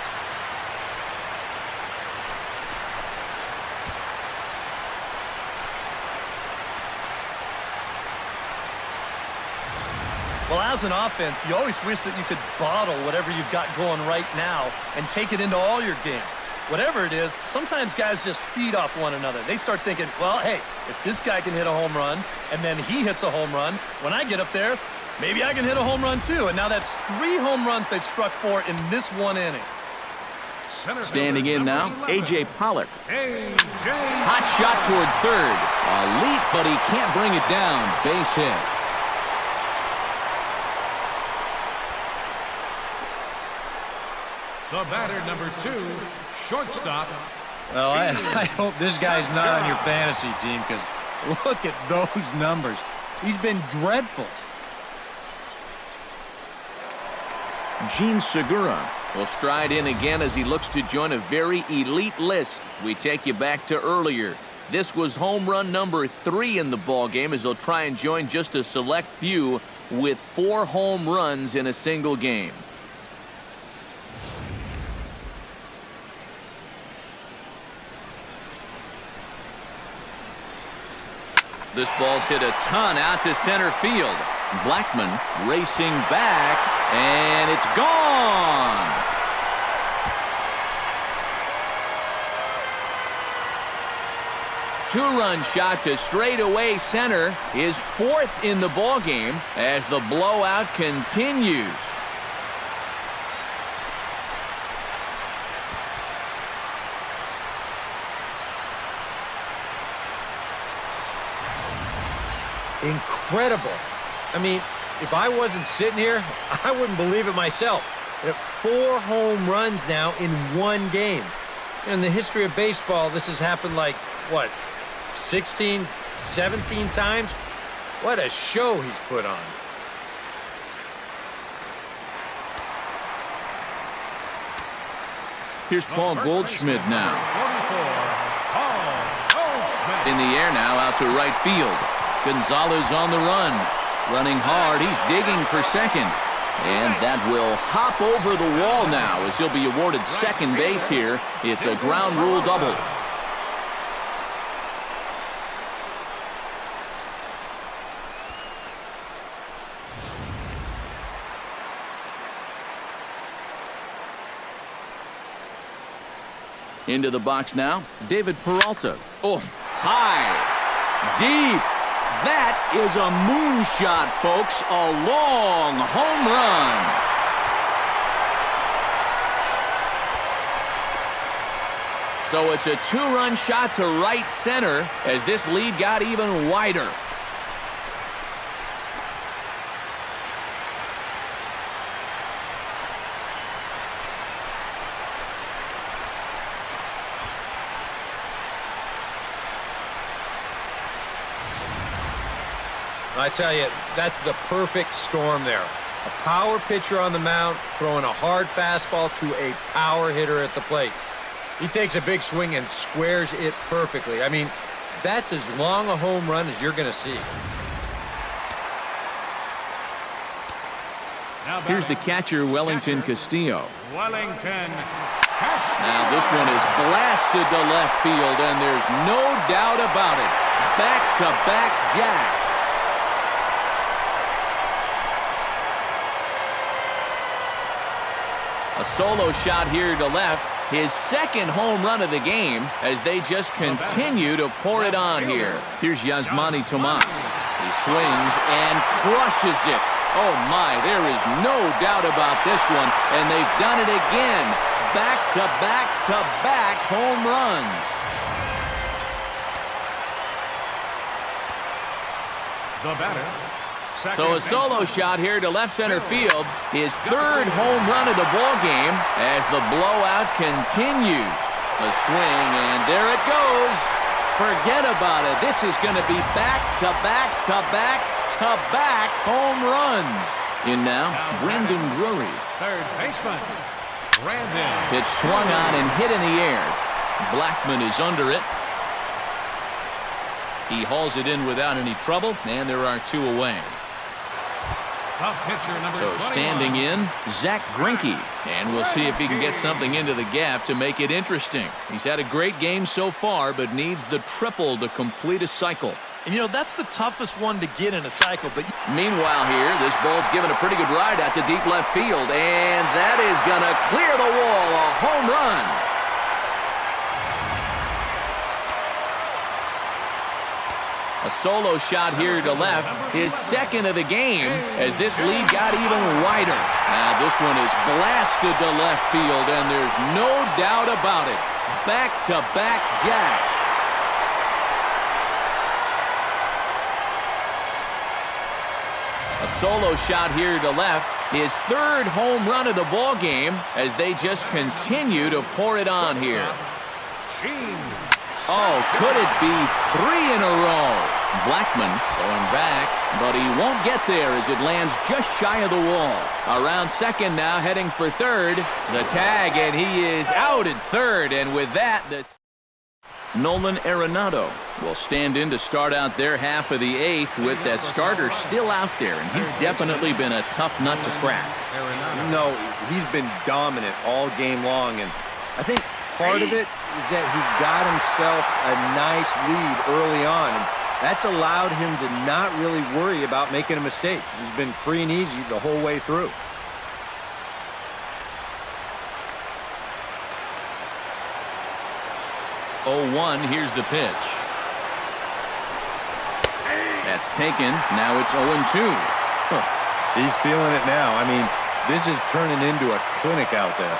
[SPEAKER 2] Well, as an offense, you always wish that you could bottle whatever you've got going right now and take it into all your games. Whatever it is, sometimes guys just feed off one another. They start thinking, well, hey, if this guy can hit a home run and then he hits a home run, when I get up there, maybe I can hit a home run too. And now that's 3 home runs they've struck for in this one inning.
[SPEAKER 1] Standing in now, A.J. Pollock. Hot shot toward third. A leap, but he can't bring it down. Base hit.
[SPEAKER 4] The batter, number 2, shortstop.
[SPEAKER 3] Well, I hope this guy's not on your fantasy team, because look at those numbers. He's been dreadful.
[SPEAKER 1] Gene Segura will stride in again as he looks to join a very elite list. We take you back to earlier. This was home run number 3 in the ballgame as he'll try and join just a select few with 4 home runs in a single game. This ball's hit a ton out to center field. Blackman racing back, and it's gone. Two-run shot to straightaway center, his 4th in the ballgame as the blowout continues.
[SPEAKER 3] Incredible. I mean, if I wasn't sitting here, I wouldn't believe it myself. 4 home runs now in one game. In the history of baseball, this has happened like, what, 16, 17 times? What a show he's put on.
[SPEAKER 1] Here's Paul Goldschmidt now. In the air now, out to right field. Gonzalez on the run. Running hard, he's digging for second. And that will hop over the wall now as he'll be awarded second base here. It's a ground rule double. Into the box now, David Peralta. Oh, high, deep. That is a moonshot, folks. A long home run. So it's a 2-run shot to right center as this lead got even wider.
[SPEAKER 3] I tell you, that's the perfect storm there. A power pitcher on the mound throwing a hard fastball to a power hitter at the plate. He takes a big swing and squares it perfectly. I mean, that's as long a home run as you're going to see.
[SPEAKER 1] Here's the catcher, Wellington Castillo.
[SPEAKER 4] Wellington
[SPEAKER 1] Now this one is blasted to left field, and there's no doubt about it. Back-to-back jacks. A solo shot here to left. His second home run of the game as they just continue to pour it on here. Here's Yasmani Tomas. He swings and crushes it. Oh my, there is no doubt about this one. And they've done it again. Back-to-back-to-back home runs.
[SPEAKER 4] The batter.
[SPEAKER 1] So a solo shot here to left center field. His third home run of the ball game as the blowout continues. A swing, and there it goes. Forget about it. This is going to be back-to-back-to-back-to-back home runs. In now, Brendan Drury.
[SPEAKER 4] Third baseman, Brandon.
[SPEAKER 1] Pitch swung on and hit in the air. Blackman is under it. He hauls it in without any trouble, and there are two away.
[SPEAKER 4] Pitcher number
[SPEAKER 1] So
[SPEAKER 4] 21.
[SPEAKER 1] standing in, Zach Greinke. And we'll see if he can get something into the gap to make it interesting. He's had a great game so far, but needs the triple to complete a cycle.
[SPEAKER 2] And, you know, that's the toughest one to get in a cycle. But
[SPEAKER 1] Meanwhile here, this ball's given a pretty good ride out to deep left field. And that is going to clear the wall. A home run. A solo shot here to left, his second of the game, as this lead got even wider. Now this one is blasted to left field, and there's no doubt about it. Back-to-back jacks. A solo shot here to left, his third home run of the ball game, as they just continue to pour it on here. Oh, could it be three in a row? Blackman going back, but he won't get there as it lands just shy of the wall. Around second now, heading for third. The tag, and he is out at third. And with that, Nolan Arenado will stand in to start out their half of the eighth with that starter still out there. And he's definitely been a tough nut to crack.
[SPEAKER 3] No, he's been dominant all game long. And I think part of it is that he got himself a nice lead early on. And that's allowed him to not really worry about making a mistake. He's been free and easy the whole way through.
[SPEAKER 1] Oh, 1, here's the pitch. That's taken. Now it's 0-2.
[SPEAKER 3] He's feeling it now. I mean, this is turning into a clinic out there.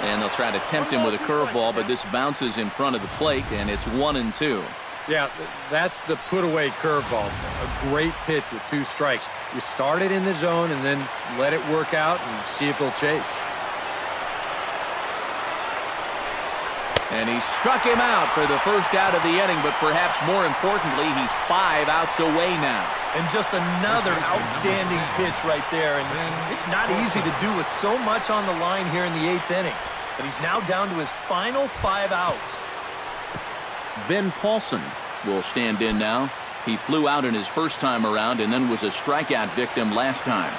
[SPEAKER 1] And they'll try to tempt him with a curveball, but this bounces in front of the plate, and it's 1-2.
[SPEAKER 3] Yeah, that's the put-away curveball. A great pitch with 2 strikes. You start it in the zone and then let it work out and see if he'll chase.
[SPEAKER 1] And he struck him out for the first out of the inning, but perhaps more importantly, he's 5 outs away now.
[SPEAKER 2] And just another outstanding pitch right there. And it's not easy to do with so much on the line here in the 8th inning. But he's now down to his final 5 outs.
[SPEAKER 1] Ben Paulson will stand in now. He flew out in his first time around and then was a strikeout victim last time.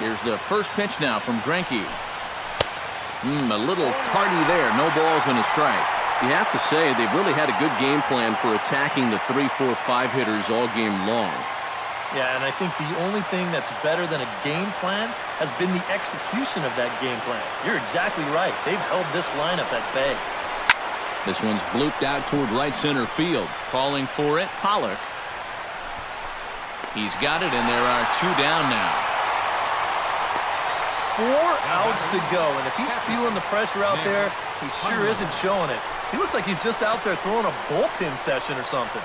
[SPEAKER 1] Here's the first pitch now from Greinke. A little tardy there. No balls and a strike. You have to say they've really had a good game plan for attacking the 3, 4, 5 hitters all game long.
[SPEAKER 2] Yeah, and I think the only thing that's better than a game plan has been the execution of that game plan. You're exactly right. They've held this lineup at bay.
[SPEAKER 1] This one's blooped out toward right center field. Calling for it, Pollock. He's got it, and there are 2 down now.
[SPEAKER 2] 4 outs to go, and if he's feeling the pressure out there, he sure isn't showing it. He looks like he's just out there throwing a bullpen session or something.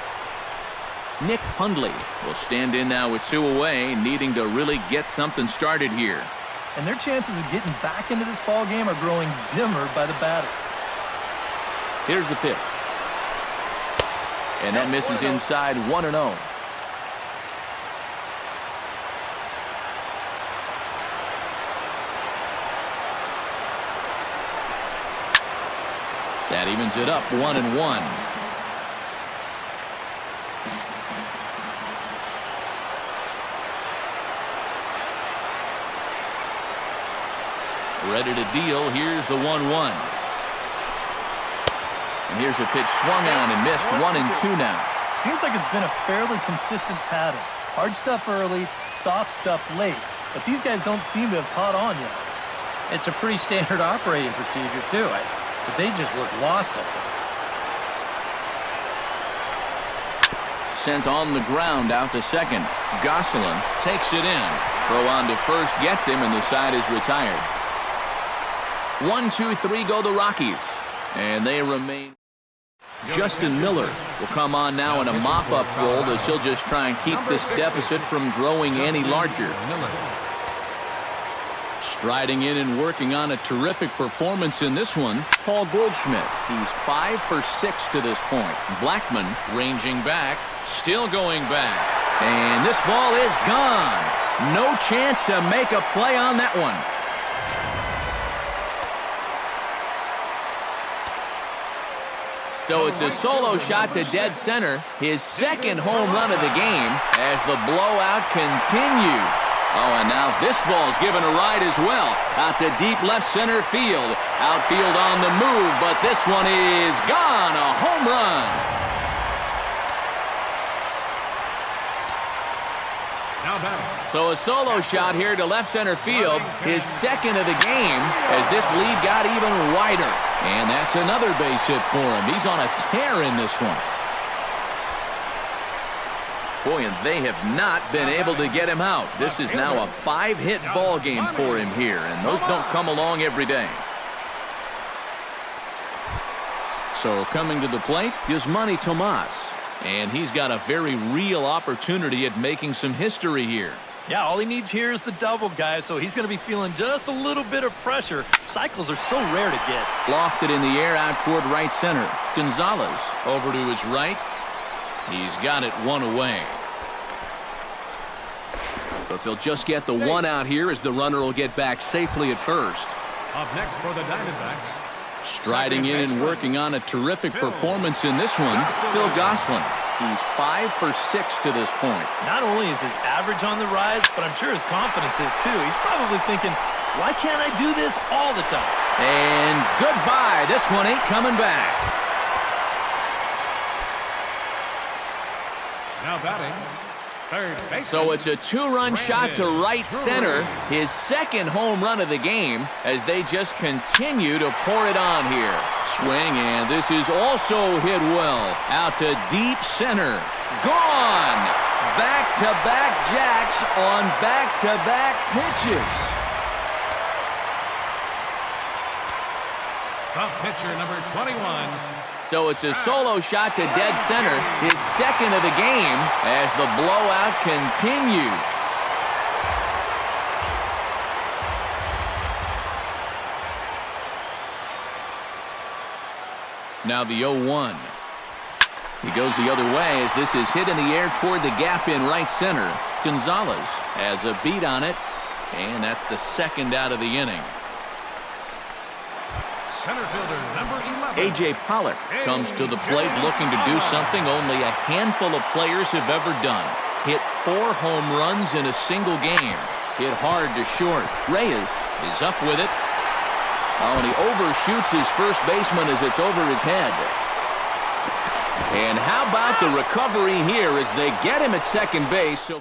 [SPEAKER 1] Nick Hundley will stand in now with 2 away, needing to really get something started here.
[SPEAKER 2] And their chances of getting back into this ball game are growing dimmer by the batter.
[SPEAKER 1] Here's the pitch. And that misses inside 1-0. That evens it up 1-1. Ready to deal. Here's the 1-1. And here's a pitch swung on and missed. 1-2 now.
[SPEAKER 2] Seems like it's been a fairly consistent pattern. Hard stuff early, soft stuff late. But these guys don't seem to have caught on yet.
[SPEAKER 3] It's a pretty standard operating procedure, too. But they just look lost up there.
[SPEAKER 1] Sent on the ground out to second. Gosselin takes it in. Throw on to first gets him, and the side is retired. 1-2-3 go the Rockies. And they remain. Justin Miller will come on now in a mop-up role as he'll just try and keep this deficit from growing any larger. Striding in and working on a terrific performance in this one, Paul Goldschmidt. He's 5 for 6 to this point. Blackman ranging back, still going back. And this ball is gone. No chance to make a play on that one. So it's a solo shot to dead center, his second home run of the game as the blowout continues. Oh, and now this ball's given a ride as well. Out to deep left center field. Outfield on the move, but this one is gone. A home run. So a solo shot here to left center field, his second of the game, as this lead got even wider. And that's another base hit for him. He's on a tear in this one. Boy, and they have not been able to get him out. This is now a 5-hit ball game for him here, and those don't come along every day. So coming to the plate is Manny Tomas. And he's got a very real opportunity at making some history here.
[SPEAKER 2] Yeah, all he needs here is the double, guys, so he's going to be feeling just a little bit of pressure. Cycles are so rare to get.
[SPEAKER 1] Lofted in the air out toward right center. Gonzalez over to his right. He's got it 1 away. But they'll just get the 1 out here as the runner will get back safely at first.
[SPEAKER 4] Up next for the Diamondbacks.
[SPEAKER 1] Striding in and working on a terrific performance in this one, Phil Gosselin. He's 5 for 6 to this point.
[SPEAKER 2] Not only is his average on the rise, but I'm sure his confidence is too. He's probably thinking, why can't I do this all the time?
[SPEAKER 1] And goodbye. This one ain't coming back.
[SPEAKER 4] Now batting, third baseman.
[SPEAKER 1] So it's a 2-run shot to right center, his second home run of the game, as they just continue to pour it on here. Swing, and this is also hit well. Out to deep center. Gone! Back-to-back jacks on back-to-back pitches.
[SPEAKER 4] Top pitcher number 21.
[SPEAKER 1] So it's a solo shot to dead center, his second of the game, as the blowout continues. Now the 0-1. He goes the other way as this is hit in the air toward the gap in right center. Gonzalez has a beat on it, and that's the second out of the inning.
[SPEAKER 4] Center fielder number 11.
[SPEAKER 1] A.J. Pollock comes to the plate looking to do something only a handful of players have ever done. Hit 4 home runs in a single game. Hit hard to short. Reyes is up with it. Oh, and he overshoots his first baseman as it's over his head. And how about the recovery here as they get him at second base.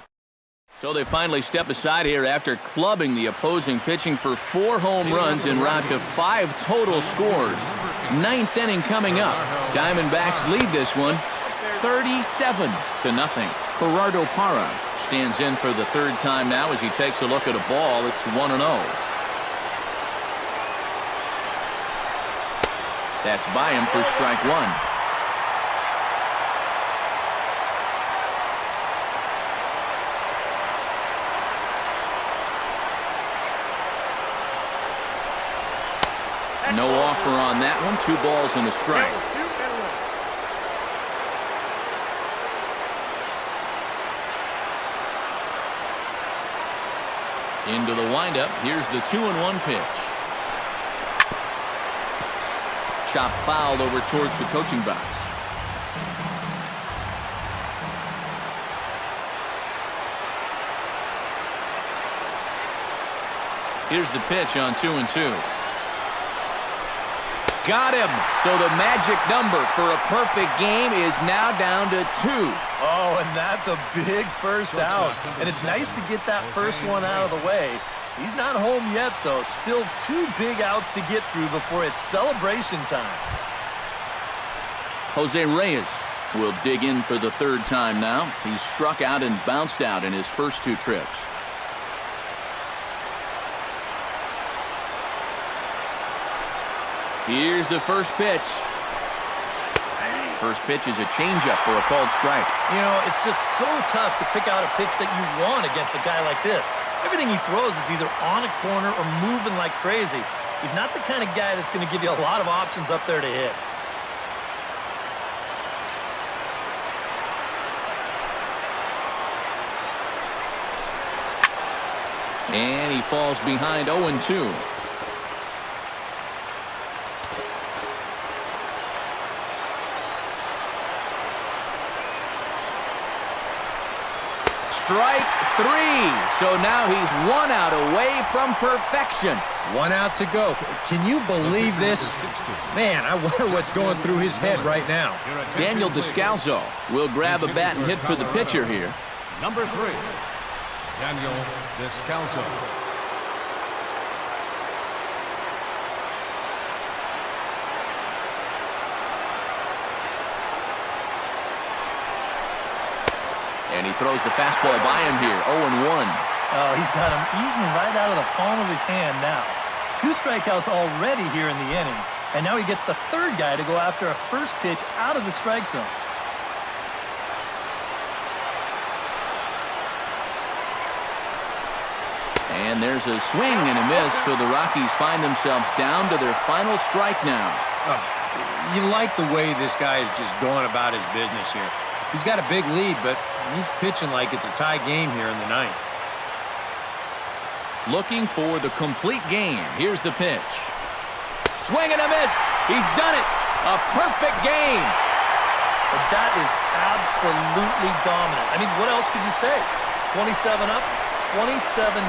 [SPEAKER 1] So they finally step aside here after clubbing the opposing pitching for 4 home runs en route to 5 total scores. Ninth inning coming up. Diamondbacks lead this one 37-0. Gerardo Parra stands in for the third time now as he takes a look at a ball. It's 1-0. That's by him for strike one. No offer on that one. 2 balls and a strike. Into the windup. Here's the 2-1 pitch. Chop fouled over towards the coaching box. Here's the pitch on 2-2. Got him. So the magic number for a perfect game is now down to 2.
[SPEAKER 2] Oh, and that's a big first out. And it's nice to get that first one out of the way. He's not home yet, though. Still 2 big outs to get through before it's celebration time.
[SPEAKER 1] Jose Reyes will dig in for the third time now. He's struck out and bounced out in his first 2 trips. Here's the first pitch. First pitch is a changeup for a called strike.
[SPEAKER 2] You know, it's just so tough to pick out a pitch that you want against a guy like this. Everything he throws is either on a corner or moving like crazy. He's not the kind of guy that's going to give you a lot of options up there to hit.
[SPEAKER 1] And he falls behind 0-2. Strike 3. So now he's 1 out away from perfection.
[SPEAKER 3] 1 out to go. Can you believe this? Man, I wonder what's going through his head right now.
[SPEAKER 1] Daniel Descalso will grab a bat and hit for the pitcher here.
[SPEAKER 4] Number 3, Daniel Descalso.
[SPEAKER 1] And he throws the fastball by him here. 0-1.
[SPEAKER 2] Oh, he's got him eaten right out of the palm of his hand now. 2 strikeouts already here in the inning. And now he gets the third guy to go after a first pitch out of the strike zone.
[SPEAKER 1] And there's a swing and a miss, so the Rockies find themselves down to their final strike now.
[SPEAKER 3] Oh, you like the way this guy is just going about his business here. He's got a big lead, but he's pitching like it's a tie game here in the ninth.
[SPEAKER 1] Looking for the complete game. Here's the pitch. Swing and a miss. He's done it. A perfect game.
[SPEAKER 2] But that is absolutely dominant. I mean, what else could you say? 27 up, 27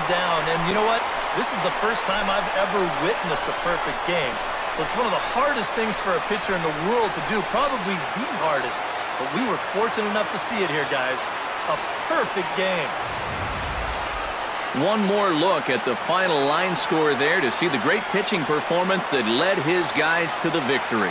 [SPEAKER 2] down. And you know what? This is the first time I've ever witnessed a perfect game. So it's one of the hardest things for a pitcher in the world to do, probably the hardest. But we were fortunate enough to see it here, guys. A perfect game.
[SPEAKER 1] One more look at the final line score there to see the great pitching performance that led his guys to the victory.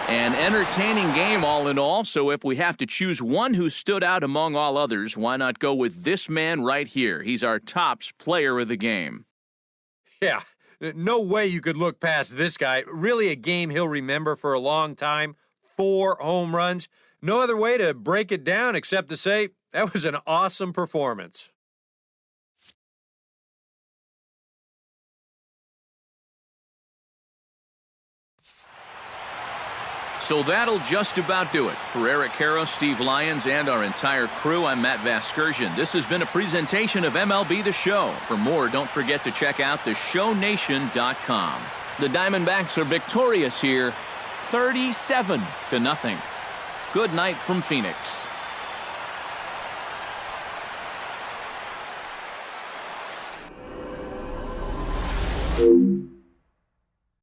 [SPEAKER 1] An entertaining game all in all, so if we have to choose one who stood out among all others, why not go with this man right here? He's our tops player of the game.
[SPEAKER 3] Yeah, no way you could look past this guy. Really a game he'll remember for a long time. 4 home runs. No other way to break it down except to say that was an awesome performance.
[SPEAKER 1] So that'll just about do it. For Eric Caro, Steve Lyons, and our entire crew, I'm Matt Vasgersian. This has been a presentation of MLB The Show. For more, don't forget to check out theshownation.com. The Diamondbacks are victorious here, 37-0. Good night from Phoenix.